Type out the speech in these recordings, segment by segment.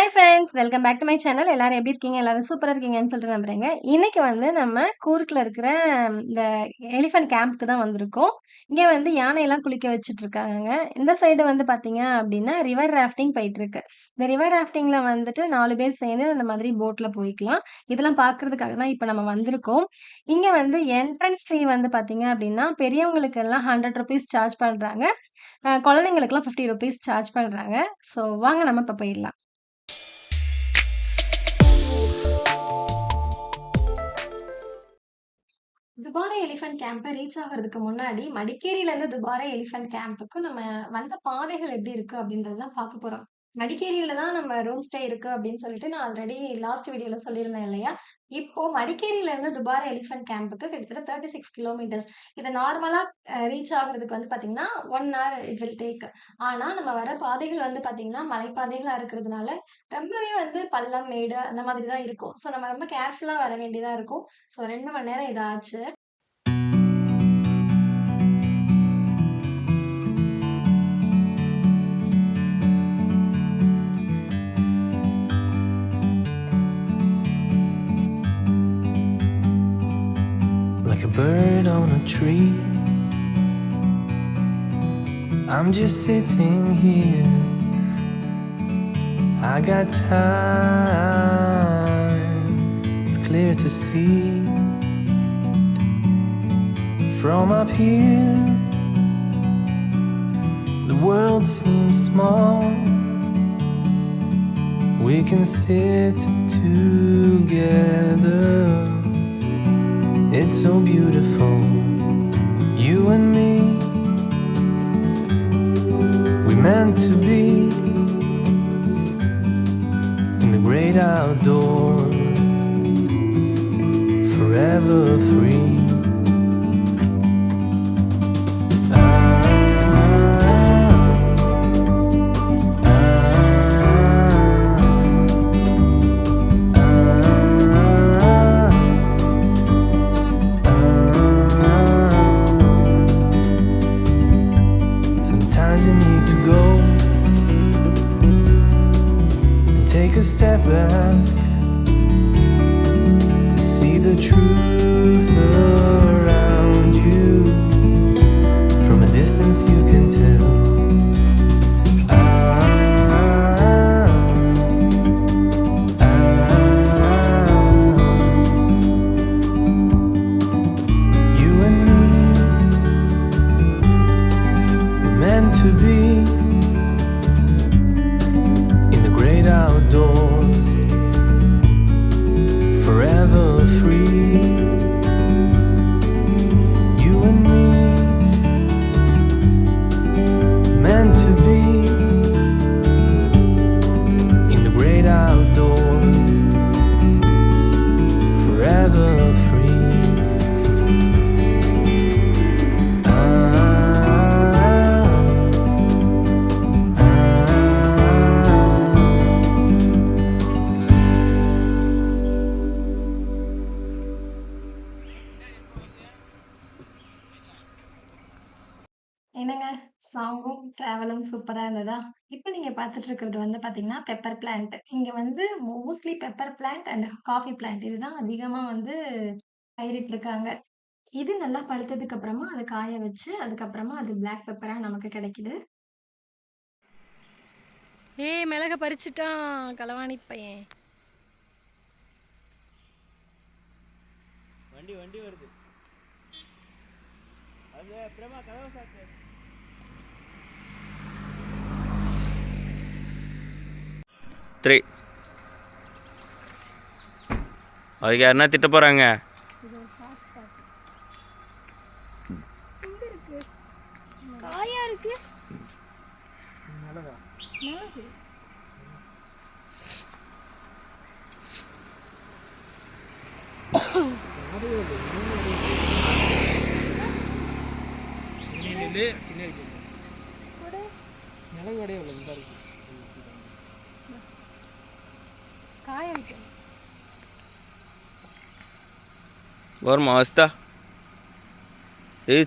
Hi friends! Welcome back to my channel. எல்லாரும் எப்படி இருக்கீங்க? எல்லாரும் சூப்பரா இருக்கீங்கன்னு சொல்லிட்டு நம்புறேங்க. இன்னைக்கு வந்து நம்ம கூர்க்ல இருக்கிற இந்த எலிஃபண்ட் கேம்ப்க்கு தான் வந்திருக்கோம். இங்க வந்து யானையெல்லாம் குளிக்க வச்சுட்டு இருக்காங்கங்க. இந்த சைடு வந்து பார்த்தீங்க அப்படின்னா, ரிவர் ராஃப்டிங் போயிட்டுருக்கு. இந்த ரிவர் ராஃப்டிங்ல வந்துட்டு 4 பேர் சேர்ந்து அந்த மாதிரி போட்ல போய்க்கலாம். இதெல்லாம் பார்க்கறதுக்காக தான் இப்ப நம்ம வந்திருக்கோம். இங்க வந்து என்ட்ரன்ஸ் ஃபீ வந்து பார்த்தீங்க அப்படின்னா, பெரியவங்களுக்கெல்லாம் ₹100 சார்ஜ் பண்றாங்க. குழந்தைங்களுக்கெல்லாம் ₹50 சார்ஜ் பண்றாங்க. ஸோ வாங்க நம்ம இப்ப போயிடலாம். துபாரா எலிஃபண்ட் கேம்ப ரீச் ஆகுறதுக்கு முன்னாடி, மடிக்கேரியிலருந்து துபாரா எலிஃபண்ட் கேம்புக்கு நம்ம வந்த பாதைகள் எப்படி இருக்கு அப்படின்றத தான் பார்க்க போறோம். மடிக்கேரியில தான் நம்ம ரூம் ஸ்டே இருக்கு அப்படின்னு சொல்லிட்டு நான் ஆல்ரெடி லாஸ்ட் வீடியோல சொல்லியிருந்தேன் இல்லையா? இப்போ மடிக்கேரியிலருந்து துபாரா எலிஃபண்ட் கேம்புக்கு கிட்டத்தட்ட 36 கிலோமீட்டர்ஸ். இது நார்மலா ரீச் ஆகுறதுக்கு வந்து பார்த்தீங்கன்னா, 1 ஹவர் இட் வில் டேக். ஆனா நம்ம வர பாதைகள் வந்து பார்த்தீங்கன்னா, மலைப்பாதைகளா இருக்கிறதுனால, ரொம்பவே வந்து பள்ளம், மேடு அந்த மாதிரி தான் இருக்கும். ஸோ நம்ம ரொம்ப கேர்ஃபுல்லா வர வேண்டியதா இருக்கும். ஸோ 2 மணி நேரம் இது ஆச்சு. Like a bird on a tree, I'm just sitting here. I got time, it's clear to see. From up here, the world seems small. We can sit together. It's so beautiful, you and me. We meant to be in the great outdoors, forever free. Sometimes you need to go and take a step back to see the truth around you. From a distance you can tell. You and me, we're meant to be in the great outdoors, forever free. You and me, meant to be in the great outdoors, forever free. என்னங்க சாங்கும், டிராவலும் சூப்பரா இருந்ததா? இப்ப நீங்க பார்த்துட்டு இருக்கிறது வந்து பார்த்தீங்கன்னா, pepper plant. இங்க வந்து mostly pepper plant and coffee plant இதுதான் அதிகமா வந்து பயிரிட்டுருக்காங்க. இது நல்லா பழுத்ததுக்கு அப்புறமா அத காய வச்சு, அதுக்கப்புறமா அது பிளாக் பெப்பரா நமக்கு கிடைக்குது. ஏய் மிளக பறிச்சுட்டான் களவாணி பையன். வண்டி வருது. அது பிரமா கதவு சாத்து. 3 அதுக்கு யாருன்னா திட்ட போகிறாங்க. காயா இருக்கு நல்லதா? மிளகு. மிளகு வடையே இல்லை, இந்த இருக்கு. காய வைக்க வருமா வஸ்தா?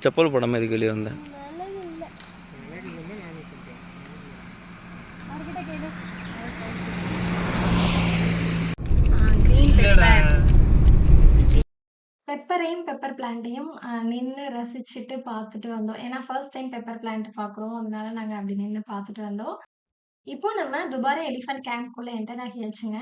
चप्पल पड़ा मेरे के लिए अंदर ரிவரையும், பெப்பர் பிளான்ட்டையும் நின்னு ரசிச்சுட்டு பார்த்துட்டு வந்தோம். ஏன்னா ஃபர்ஸ்ட் டைம் பெப்பர் பிளான்ட் பார்க்குறோம். அதனால நாங்க அப்படி நின்னு பார்த்துட்டு வந்தோம். இப்போ நம்ம துபாரா எலிஃபண்ட் கேம்ப்குள்ள என்டர் ஆகியாச்சுங்க.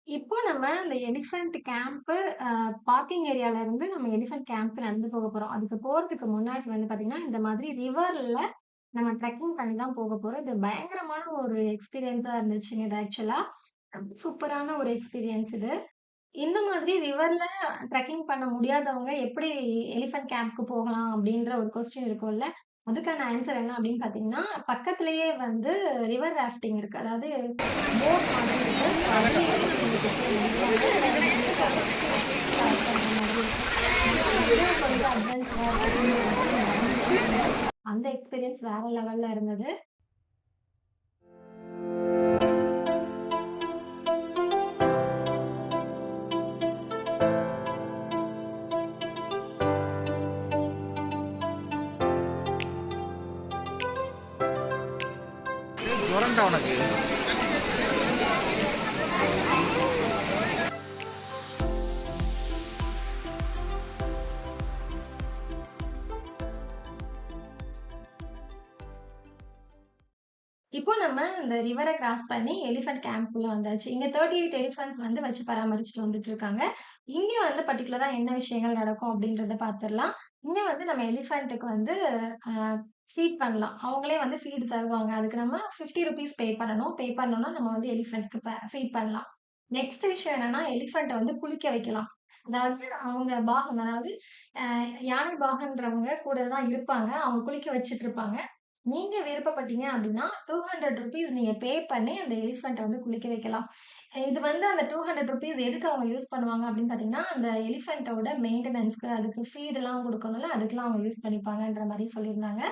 இப்போ நம்ம அந்த எலிஃபண்ட் கேம்ப்பு பார்க்கிங் ஏரியால இருந்து நம்ம எலிஃபண்ட் கேம்ப் நடந்து போக போறோம். அதுக்கு போறதுக்கு முன்னாடி வந்து பார்த்தீங்கன்னா, இந்த மாதிரி ரிவர்ல நம்ம ட்ரெக்கிங் பண்ணி தான் போக போறோம். இது பயங்கரமான ஒரு எக்ஸ்பீரியன்ஸா இருந்துச்சுங்க இது ஆக்சுவலா. சூப்பரான ஒரு எக்ஸ்பீரியன்ஸ் இது. இந்த மாதிரி ரிவர்ல ட்ரெக்கிங் பண்ண முடியாதவங்க எப்படி எலிஃபண்ட் கேம்ப்க்கு போகலாம்? அப்படின்ற ஒரு கொஸ்டின் இருக்கும்ல. அதுக்கான ஆன்சர் என்ன அப்படின்னு பார்த்தீங்கன்னா, பக்கத்திலேயே வந்து ரிவர் ராஃப்டிங் இருக்கு. அதாவது போட் மாதிரி இருக்கு. ஸோ அதுலயே வந்து நீங்க இன்னும் கொஞ்சம் அட்வான்ஸ்டா அந்த எக்ஸ்பீரியன்ஸ் வேற லெவல்ல இருந்தது. ஜுரண்டா உனக்கு. இப்போ நம்ம இந்த ரிவர கிராஸ் பண்ணி எலிஃபண்ட் கேம்ப்குள்ள வந்தாச்சு. இங்க 38 எலிஃபண்ட்ஸ் வந்து வச்சு பராமரிச்சுட்டு வந்துட்டு இருக்காங்க. இங்க வந்து பர்ட்டிகுலரா என்ன விஷயங்கள் நடக்கும் அப்படின்றத பார்த்துரலாம். இங்க வந்து நம்ம எலிஃபண்ட்டுக்கு வந்து அ ஃபீட் பண்ணலாம். அவங்களே வந்து ஃபீட் தருவாங்க. அதுக்கு நம்ம ₹50 பே பண்ணணும். பே பண்ணோம்னா நம்ம வந்து எலிஃபண்ட்க்கு ஃபீட் பண்ணலாம். நெக்ஸ்ட் விஷயம் என்னன்னா, எலிஃபண்ட்ட வந்து குளிக்க வைக்கலாம். அதாவது அவங்க பாகன் அதாவது அ யானை பாகன்றவங்க கூட தான் இருப்பாங்க. அவங்க குளிக்க வச்சுட்டு இருப்பாங்க. நீங்க விருப்பப்பட்டீங்க அப்படின்னா, ₹200 நீங்க பே பண்ணி அந்த எலிஃபண்ட்ட வந்து குளிக்க வைக்கலாம். இது வந்து அந்த ₹200 எதுக்கு அவங்க யூஸ் பண்ணுவாங்க அப்படின்னு பார்த்தீங்கன்னா, அந்த எலிஃபண்ட்டோட மெயின்டனன்ஸ்க்கு, அதுக்கு ஃபீட்லாம் குடுக்கணும்ல, அதுக்கெல்லாம் அவங்க யூஸ் பண்ணிப்பாங்கன்ற மாரி சொல்லியிருந்தாங்க.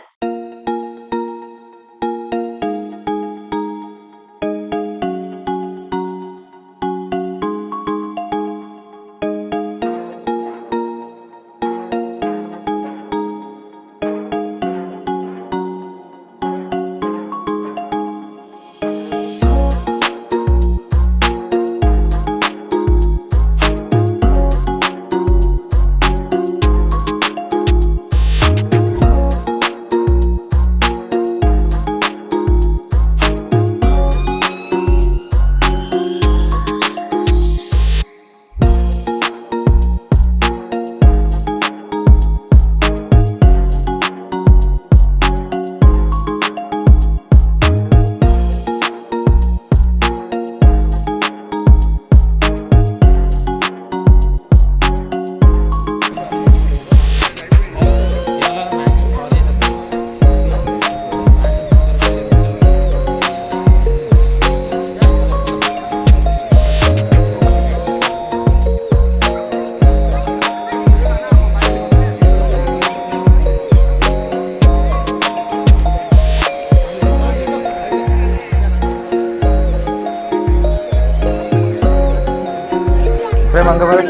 பிரேம் அங்கே வர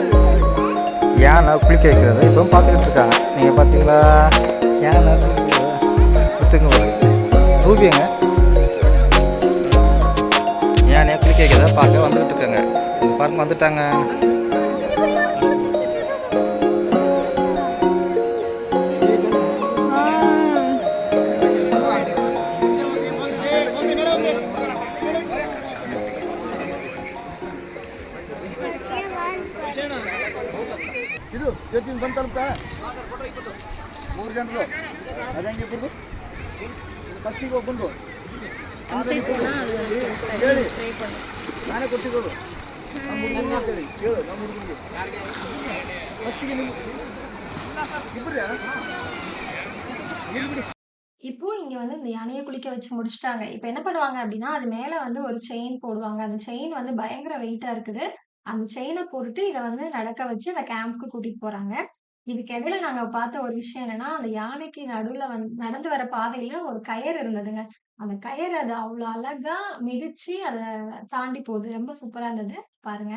யானை குளிக்க வைக்கிறது இப்போ பார்த்துக்கிட்டு இருக்காங்க. நீங்கள் பார்த்தீங்களா? யானை சுற்றுங்க ரூபியங்க யானையை குளிக்க வைக்கிறத பார்க்க வந்துக்கிட்டு இருக்காங்க. இங்கே பாருங்க வந்துட்டாங்க. ಇದು ಇವತ್ತಿನ ಬಂದು ತಲುಪ್ತಾ 3 ಗಂಟೆಗೆ ಅದು ಹೆಂಗೆ ಇಬ್ಬರದು ಪಕ್ಷಿಗೆ ಹೋಗ್ಬಂದು ಹೇಳಿ ನಾನೇ ಕೊಟ್ಟಿರೋದು ನಮ್ಮ ಹುಡುಗರು ಅಂತೇಳಿ ಹೇಳು ನಮ್ಮ ಹುಡುಗರಿಗೆ ಪಕ್ಷಿಗೆ ನಿಮ್ಮ ಇಬ್ಬರೇ இப்போ இங்க வந்து இந்த யானைய குளிக்க வச்சு முடிச்சுட்டாங்க. இப்ப என்ன பண்ணுவாங்க அப்படின்னா, அது மேல வந்து ஒரு செயின் போடுவாங்க. அந்த செயின் வந்து பயங்கர வெயிட்டா இருக்குது. அந்த செயின போட்டுட்டு இத வந்து நடக்க வச்சு அந்த கேம்ப்க்கு கூட்டிட்டு போறாங்க. இதுக்கு இடையில நாங்க பார்த்த ஒரு விஷயம் என்னன்னா, அந்த யானைக்கு நடுவுல நடந்து வர பாதையில ஒரு கயறு இருந்ததுங்க. அந்த கயறு அது அவ்ளோ அழகா மிதிச்சு அத தாண்டி போகுது. ரொம்ப சூப்பரா இருந்தது. பாருங்க.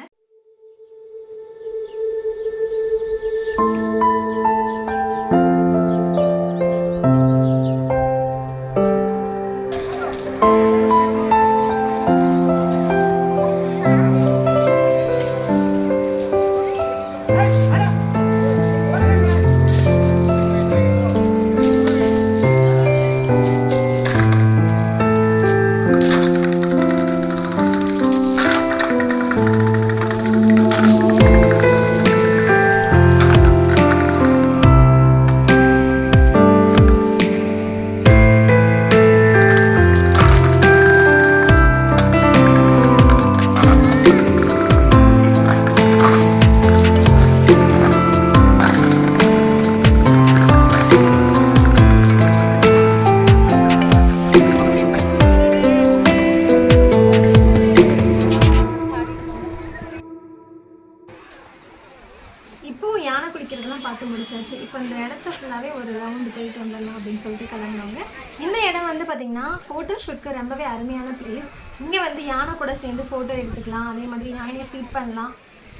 இப்போ யானை குளிக்கிறதெல்லாம் பார்த்து முடிச்சாச்சு. இப்போ இந்த இடத்த ஃபுல்லாவே ஒரு ரவுண்ட் போயிட்டு வந்துடலாம் அப்படின்னு சொல்லிட்டு கிளம்புனோங்க. இந்த இடம் வந்து பார்த்தீங்கன்னா, ஃபோட்டோ ஷூட்க்கு ரொம்பவே அருமையான பிளேஸ். இங்க வந்து யானை கூட சேர்ந்து ஃபோட்டோ எடுத்துக்கலாம். அதே மாதிரி யானைய ஃபீட் பண்ணலாம்.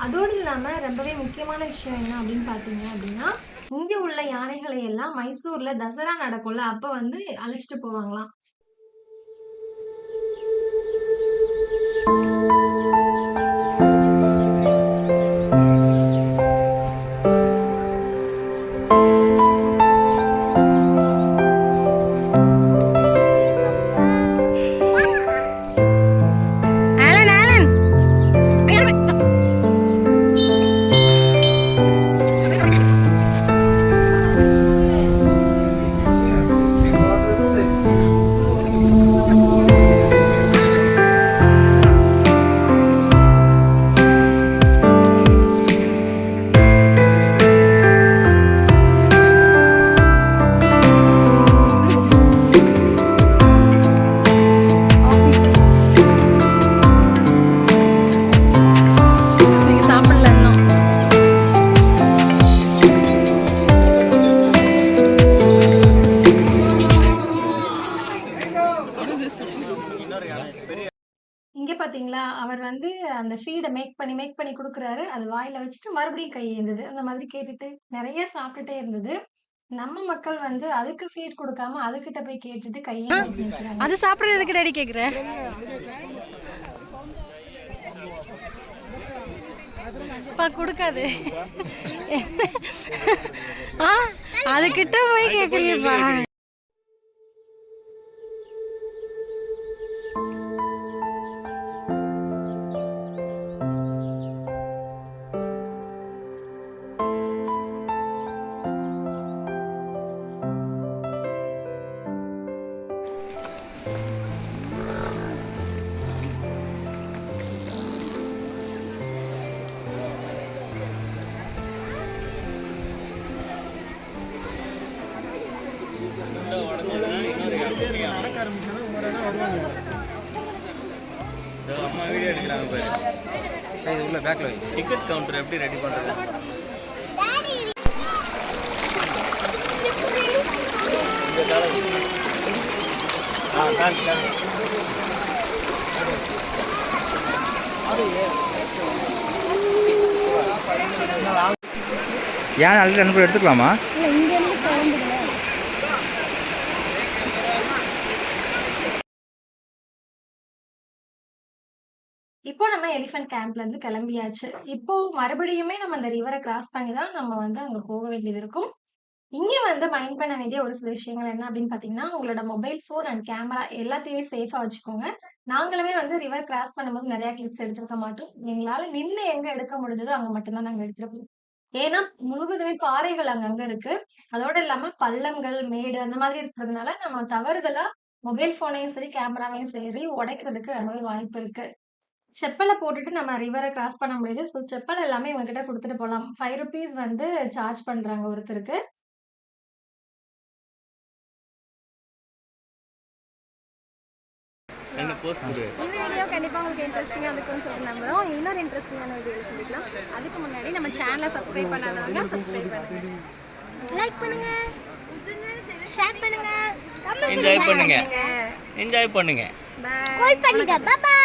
அதோடு இல்லாம ரொம்பவே முக்கியமான விஷயம் என்ன அப்படின்னு பார்த்தீங்க அப்படின்னா, இங்க உள்ள யானைகளை எல்லாம் மைசூர்ல தசரா நடக்கும்ல, அப்ப வந்து அழைச்சிட்டு போவாங்களாம். ஆலன் ஆலன் நீங்க சாப்பிடல இன்னும். இங்க பார்த்தீங்களா, அவர் வந்து அந்த ஃபீட மேக் பண்ணி குடுக்குறாரு. அது வாயில வச்சுட்டு மறுபடியும் கை ஏந்துது. அந்த மாதிரி கேட்டுட்டு நெறைய சாப்பிட்டுட்டே இருந்தது. நம்ம மக்கள் வந்து அதுக்கு ஃபீட் குடுக்காம அதுகிட்ட போய் கேட்டுட்டு கையேந்திட்டு நிக்கிறாங்க. அது சாப்பிடுறது எதுக்கு டாடி கேக்குற? அப்பா கொடுக்காது. ஆ அதுகிட்ட போய் கேக்குறீப்பா. நடக்க ஆரம்பிச்சோன்னா முறைனா வருவாங்க. அம்மா வீடியோ எடுக்கிறாங்க பாரு. இது உள்ள பேக்கில் வை. டிக்கெட் கவுண்டர் எப்படி ரெடி பண்ணுறது? ஏன் ஆல்ரெடி ரெண்டு பேர் எடுத்துக்கலாமா? இல்ல இங்க இருந்து கிளம்புதுல. இப்போ நம்ம எலிஃபண்ட் கேம்ப்ல இருந்து கிளம்பியாச்சு. இப்போ மறுபடியுமே நம்ம அந்த ரிவர கிராஸ் பண்ணி தான் நம்ம வந்து அங்க போக வேண்டியது இருக்கும். இங்க வந்து மைண்ட் பண்ண வேண்டிய ஒரு சில விஷயங்கள் என்ன அப்படின்னு பார்த்தீங்கன்னா, உங்களோட மொபைல் ஃபோன் அண்ட் கேமரா எல்லாத்தையுமே சேஃபா வச்சுக்கோங்க. நாங்களுமே வந்து ரிவர் கிராஸ் பண்ணும்போது நெறைய கிளிப்ஸ் எடுத்திருக்க மாட்டோம். எங்களால நின்னு எங்க எடுக்க முடிஞ்சதோ அங்க மட்டும் தான் நாங்க எடுத்திருப்போம். ஏன்னா, முழுவதுமே பாறைகள் அங்கங்க இருக்கு. அதோட இல்லாம பள்ளங்கள், மேடு அந்த மாதிரி இருக்கிறதுனால, நம்ம தவறுதலா மொபைல் ஃபோனையும் சரி, கேமராவையும் சரி உடைக்கிறதுக்கு ரொம்பவே வாய்ப்பு இருக்கு. செப்பல போட்டுட்டு நம்ம ரிவர கிராஸ் பண்ண முடியுது. ஸோ செப்பல் எல்லாமே இவங்ககிட்ட குடுத்துட்டு போலாம். ₹5 வந்து சார்ஜ் பண்றாங்க ஒருத்தருக்கு. ரெண்டு போஸ்ட் கொடு. இந்த வீடியோ கண்டிப்பாக உங்களுக்கு இன்ட்ரெஸ்டிங்காக இருக்கும்னு சொல்லிட்டு நம்புகிறோம். இன்னொரு இன்ட்ரெஸ்டிங்கான வீடியோவில் சந்திக்கலாம். அதுக்கு முன்னாடி நம்ம சேனலை சப்ஸ்கிரைப் பண்ணாதவங்க சப்ஸ்கிரைப் பண்ணுங்க, லைக் பண்ணுங்க, ஷேர் பண்ணுங்க, என்ஜாய் பண்ணுங்க. பாய்.